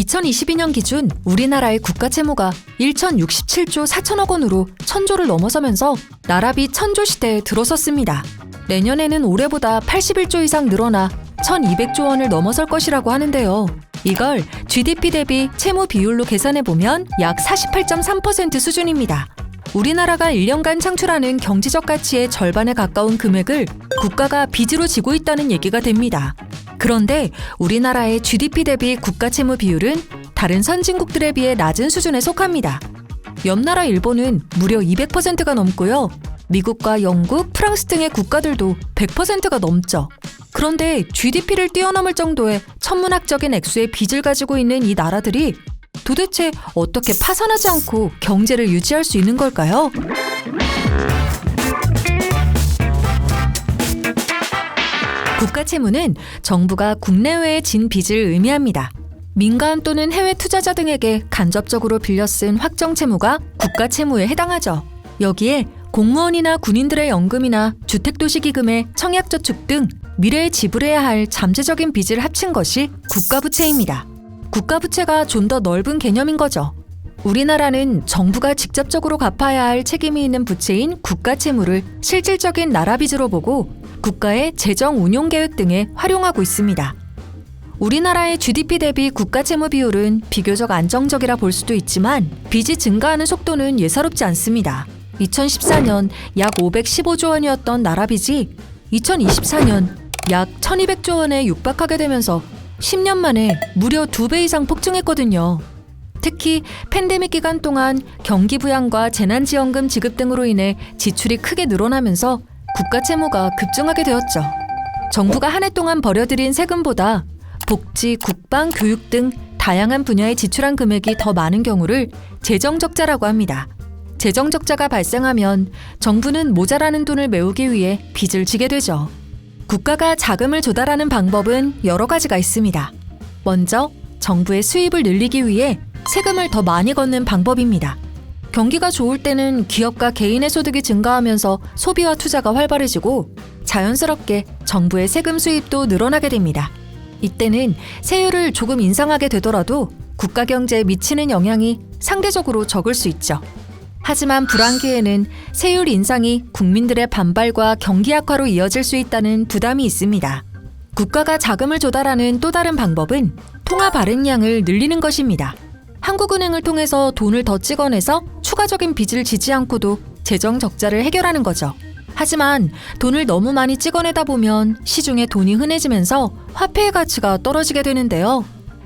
2022년 기준 우리나라의 국가 채무가 1,067조 4천억 원으로 1,000조를 넘어서면서 나라비 1,000조 시대에 들어섰습니다. 내년에는 올해보다 81조 이상 늘어나 1,200조 원을 넘어설 것이라고 하는데요. 이걸 GDP 대비 채무 비율로 계산해보면 약 48.3% 수준입니다. 우리나라가 1년간 창출하는 경제적 가치의 절반에 가까운 금액을 국가가 빚으로 지고 있다는 얘기가 됩니다. 그런데 우리나라의 GDP 대비 국가 채무 비율은 다른 선진국들에 비해 낮은 수준에 속합니다. 옆나라 일본은 무려 200%가 넘고요. 미국과 영국, 프랑스 등의 국가들도 100%가 넘죠. 그런데 GDP를 뛰어넘을 정도의 천문학적인 액수의 빚을 가지고 있는 이 나라들이 도대체 어떻게 파산하지 않고 경제를 유지할 수 있는 걸까요? 국가 채무는 정부가 국내외에 진 빚을 의미합니다. 민간 또는 해외 투자자 등에게 간접적으로 빌려 쓴 확정 채무가 국가 채무에 해당하죠. 여기에 공무원이나 군인들의 연금이나 주택도시기금의 청약저축 등 미래에 지불해야 할 잠재적인 빚을 합친 것이 국가부채입니다. 국가부채가 좀 더 넓은 개념인 거죠. 우리나라는 정부가 직접적으로 갚아야 할 책임이 있는 부채인 국가채무를 실질적인 나라빚으로 보고 국가의 재정 운용 계획 등에 활용하고 있습니다. 우리나라의 GDP 대비 국가채무 비율은 비교적 안정적이라 볼 수도 있지만 빚이 증가하는 속도는 예사롭지 않습니다. 2014년 약 515조 원이었던 나라빚이 2024년 약 1200조 원에 육박하게 되면서 10년 만에 무려 2배 이상 폭증했거든요. 특히 팬데믹 기간 동안 경기 부양과 재난지원금 지급 등으로 인해 지출이 크게 늘어나면서 국가 채무가 급증하게 되었죠. 정부가 한 해 동안 벌여들인 세금보다 복지, 국방, 교육 등 다양한 분야에 지출한 금액이 더 많은 경우를 재정적자라고 합니다. 재정적자가 발생하면 정부는 모자라는 돈을 메우기 위해 빚을 지게 되죠. 국가가 자금을 조달하는 방법은 여러 가지가 있습니다. 먼저 정부의 수입을 늘리기 위해 세금을 더 많이 걷는 방법입니다. 경기가 좋을 때는 기업과 개인의 소득이 증가하면서 소비와 투자가 활발해지고 자연스럽게 정부의 세금 수입도 늘어나게 됩니다. 이때는 세율을 조금 인상하게 되더라도 국가 경제에 미치는 영향이 상대적으로 적을 수 있죠. 하지만 불황기에는 세율 인상이 국민들의 반발과 경기 악화로 이어질 수 있다는 부담이 있습니다. 국가가 자금을 조달하는 또 다른 방법은 통화 발행량을 늘리는 것입니다. 한국은행을 통해서 돈을 더 찍어내서 추가적인 빚을 지지 않고도 재정 적자를 해결하는 거죠. 하지만 돈을 너무 많이 찍어내다 보면 시중에 돈이 흔해지면서 화폐의 가치가 떨어지게 되는데요.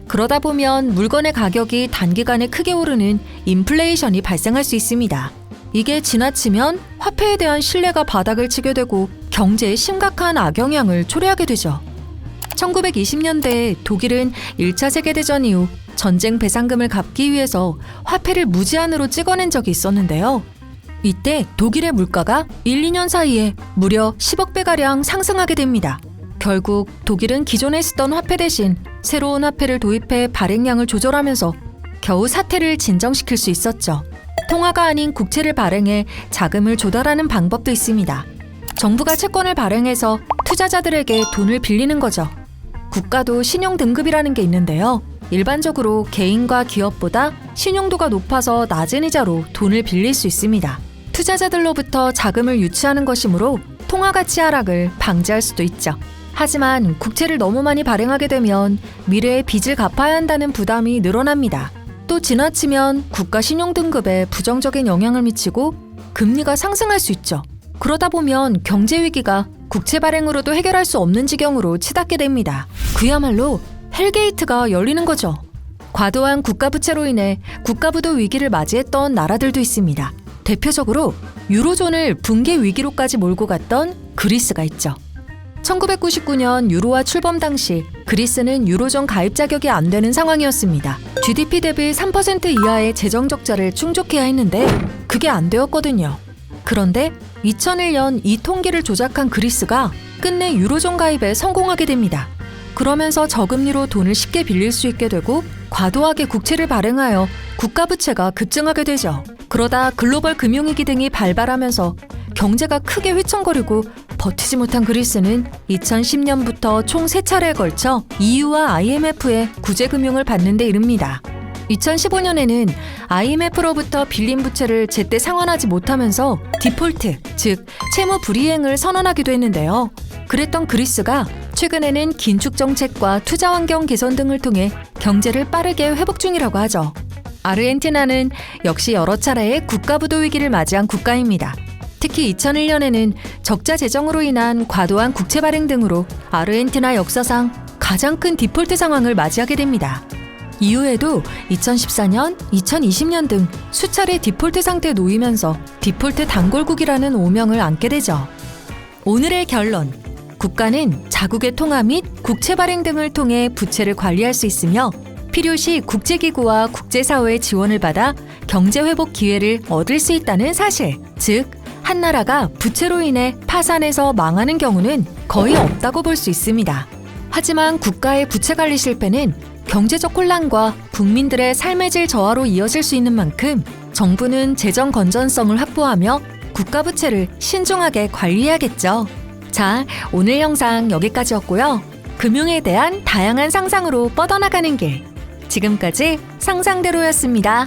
그러다 보면 물건의 가격이 단기간에 크게 오르는 인플레이션이 발생할 수 있습니다. 이게 지나치면 화폐에 대한 신뢰가 바닥을 치게 되고 경제에 심각한 악영향을 초래하게 되죠. 1920년대에 독일은 1차 세계대전 이후 전쟁 배상금을 갚기 위해서 화폐를 무제한으로 찍어낸 적이 있었는데요. 이때 독일의 물가가 1, 2년 사이에 무려 10억 배가량 상승하게 됩니다. 결국 독일은 기존에 쓰던 화폐 대신 새로운 화폐를 도입해 발행량을 조절하면서 겨우 사태를 진정시킬 수 있었죠. 통화가 아닌 국채를 발행해 자금을 조달하는 방법도 있습니다. 정부가 채권을 발행해서 투자자들에게 돈을 빌리는 거죠. 국가도 신용등급이라는 게 있는데요. 일반적으로 개인과 기업보다 신용도가 높아서 낮은 이자로 돈을 빌릴 수 있습니다. 투자자들로부터 자금을 유치하는 것이므로 통화 가치 하락을 방지할 수도 있죠. 하지만 국채를 너무 많이 발행하게 되면 미래에 빚을 갚아야 한다는 부담이 늘어납니다. 또 지나치면 국가 신용등급에 부정적인 영향을 미치고 금리가 상승할 수 있죠. 그러다 보면 경제 위기가 국채 발행으로도 해결할 수 없는 지경으로 치닫게 됩니다. 그야말로 헬게이트가 열리는 거죠. 과도한 국가부채로 인해 국가부도 위기를 맞이했던 나라들도 있습니다. 대표적으로 유로존을 붕괴 위기로까지 몰고 갔던 그리스가 있죠. 1999년 유로화 출범 당시 그리스는 유로존 가입 자격이 안 되는 상황이었습니다. GDP 대비 3% 이하의 재정 적자를 충족해야 했는데 그게 안 되었거든요. 그런데 2001년 이 통계를 조작한 그리스가 끝내 유로존 가입에 성공하게 됩니다. 그러면서 저금리로 돈을 쉽게 빌릴 수 있게 되고 과도하게 국채를 발행하여 국가 부채가 급증하게 되죠. 그러다 글로벌 금융위기 등이 발발하면서 경제가 크게 휘청거리고 버티지 못한 그리스는 2010년부터 총 3차례에 걸쳐 EU와 IMF의 구제금융을 받는 데 이릅니다. 2015년에는 IMF로부터 빌린 부채를 제때 상환하지 못하면서 디폴트, 즉 채무 불이행을 선언하기도 했는데요. 그랬던 그리스가 최근에는 긴축 정책과 투자 환경 개선 등을 통해 경제를 빠르게 회복 중이라고 하죠. 아르헨티나는 역시 여러 차례의 국가부도 위기를 맞이한 국가입니다. 특히 2001년에는 적자 재정으로 인한 과도한 국채 발행 등으로 아르헨티나 역사상 가장 큰 디폴트 상황을 맞이하게 됩니다. 이후에도 2014년, 2020년 등 수차례 디폴트 상태에 놓이면서 디폴트 단골국이라는 오명을 안게 되죠. 오늘의 결론. 국가는 자국의 통화 및 국채 발행 등을 통해 부채를 관리할 수 있으며 필요시 국제기구와 국제사회의 지원을 받아 경제회복 기회를 얻을 수 있다는 사실. 즉, 한 나라가 부채로 인해 파산해서 망하는 경우는 거의 없다고 볼 수 있습니다. 하지만 국가의 부채 관리 실패는 경제적 혼란과 국민들의 삶의 질 저하로 이어질 수 있는 만큼 정부는 재정 건전성을 확보하며 국가 부채를 신중하게 관리해야겠죠. 자, 오늘 영상 여기까지였고요. 금융에 대한 다양한 상상으로 뻗어나가는 길. 지금까지 상상대로였습니다.